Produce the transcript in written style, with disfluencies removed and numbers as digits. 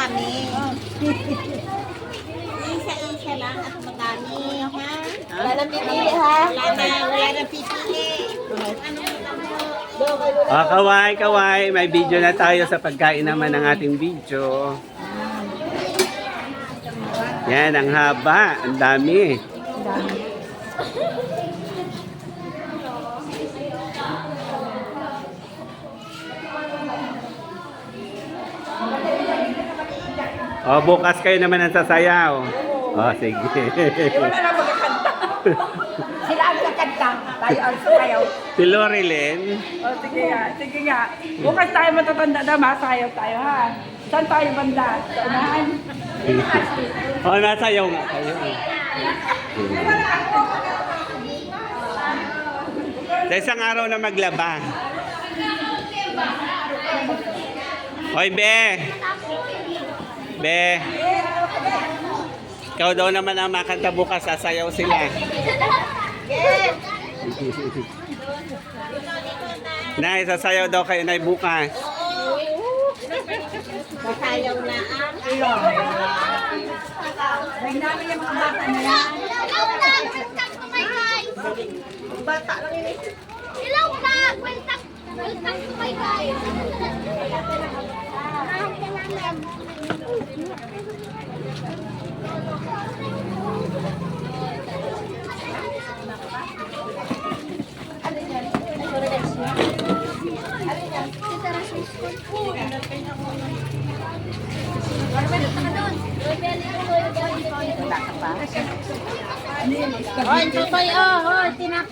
marami. Isa-isa lang at madami, ha? Wala nang pipili, ha? Wala na pipili. Kaway, kaway. May video na tayo sa pagkain naman ng ating video. Yan, ang haba. Ang dami. Bukas kayo naman ang sasayaw. Sige. Wala na magkakanta. Sila ang kakanta. Tayo ang sayaw. Si Lorilyn. Sige nga, sige nga. Bukas tayo matatanda na, masayaw tayo, ha? Saan tayo banda? Sa unahan? Nasayaw nga kayo. Sa isang araw na maglaba. Hoy, Be! Be! Ikaw daw naman ang makanta bukas, sasayaw sila. Nay, sasayaw daw kayo, Nay, bukas. Masayaw na ang Ilong. Huwag namin yung mga bata na yan. bata lang yun. Hello, vlog! Welcome to my guys! Hoy, tutoy, oh, tinapay.